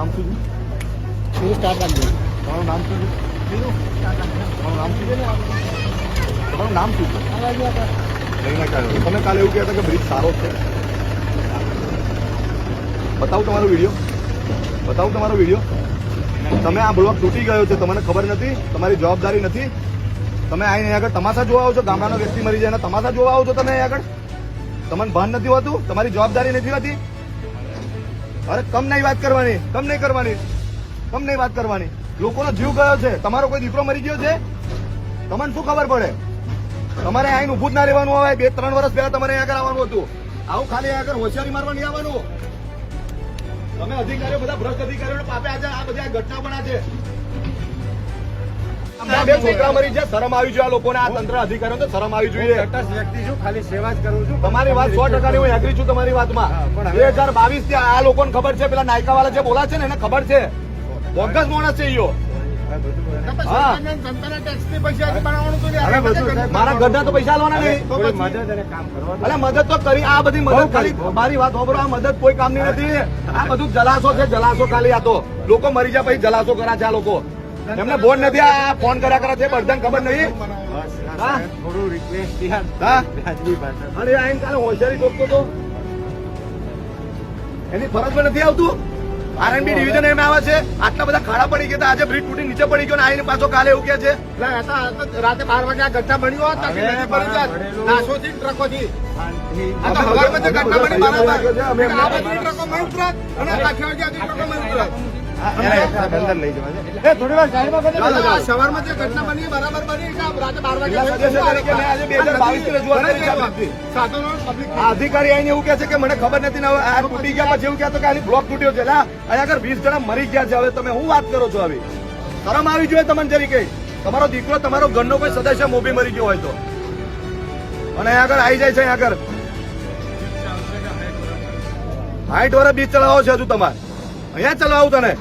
નામ શું છે? સ્ટાર્ટ રાખજો. તમારું નામ શું છે? તમારું નામ શું છે? તમારું નામ શું છે? લઈને કાઢો. તમે કાલે એવું કહેતા કે બ્રિજ સારો છે. બતાવું તમારો વિડીયો, બતાવું તમારો વિડીયો. તમે આ બ્લોક તૂટી ગયો છે, તમને ખબર નથી, તમારી જવાબદારી નથી. તમે અહીં આગળ તમાશા જોવા આવો છો, ગામડાનો વ્યક્તિ મરી જાય એના તમાશા જોવા આવો છો તમે અહીં આગળ. તમને ભાન નથી હોતું, તમારી જવાબદારી નથી હોતી. અરે કમ નહીં વાત કરવાની, કમ નહીં કરવાની, કમ નહીં વાત કરવાની. લોકોનો જીવ ગયો છે, તમારો કોઈ દીકરો મરી ગયો છે, તમને શું ખબર પડે? તમારે અહીં ઉભું જ ના રહેવાનું હોય. 2-3 વર્ષ પહેલા તમારે અહીં આગળ આવવાનું હતું. આવું ખાલી આગળ હોશિયારી મારવા નહીં આવવાનું. તમે અધિકારીઓ બધા ભ્રષ્ટ અધિકારીઓ પાપે આજે આ બધી ઘટના પણ આજે બે છોકરા મરી છે. શરમ આવી જોઈએ આ લોકોને, આ તંત્ર અધિકારીઓ તો શરમ આવી જોઈએ. વ્યક્તિ છું, ખાલી સેવા જ કરું છું. તમારી વાત 100% હું એગ્રી છું તમારી વાતમાં. 2022 થી આ લોકોને ખબર છે, પેલા નાયકા વાળા જે બોલા છે ને એને ખબર છે. બોગસ માણસ છે ઈયો. મારા ઘરના તો પૈસા લેવાના નહીં. અરે મદદ તો કરી, આ બધી મદદ ખાલી મારી વાત હોબરો, આ મદદ કોઈ કામની નથી. આ બધું જલાશો છે, જલાશો ખાલી. આ તો લોકો મરી જાય પછી જલાશો કર્યા છે આ લોકો. એમને બોર્ડ નથી, આ ફોન કર્યા કરે છે, બધાને ખબર નહીં. થોડું રિક્વેસ્ટ અરે આઈને કાલે હોશિયારી ટોકતો તો એની ફરજ પણ નથી આવતું. આરએનબી ડિવિઝન એમ આવે છે, આટલા બધા ખાડા પડી ગયા, આજે બ્રિજ તૂટી નીચે પડી ગયો ને આઈને પાછો કાલે એવું કે છે રાતે 12 વાગે આ ઘટના બની હોત, નાશોથી ટ્રકોથી સવારમાં જે ઘટના બની બરાબર, આ બધી ટ્રકો મય ઉતરત અને કાઠિયાવાડી આખી ટ્રકો મય ઉતરત. થોડી વાર સવારમાં જે ઘટના બની બરાબર બની કે રાતે 12 વાગે આજે 2022 થી રજૂઆત કરી છે. સાધનો પબ્લિક આ અધિકારી આઈને એવું કે છે કે મને ખબર નથી ને હવે આ તૂટી ગયા પછી એવું કહેતો કે આની બ્લોક તૂટ્યો છે. અહીંયા આગળ 20 જણા મરી ગયા છે. હવે તમે શું વાત કરો છો? આવી શરમ આવી જોઈએ તમને જરી કઈ. તમારો દીકરો, તમારો ઘરનો કોઈ સદસ્ય મોભી મરી ગયો હોય તો, અને અહીંયા આગળ આવી જાય છે. અહીંયા આગળ 60 વર્ષ બીજ ચલાવો છે હજુ તમારે. અહીંયા ચલાવું તને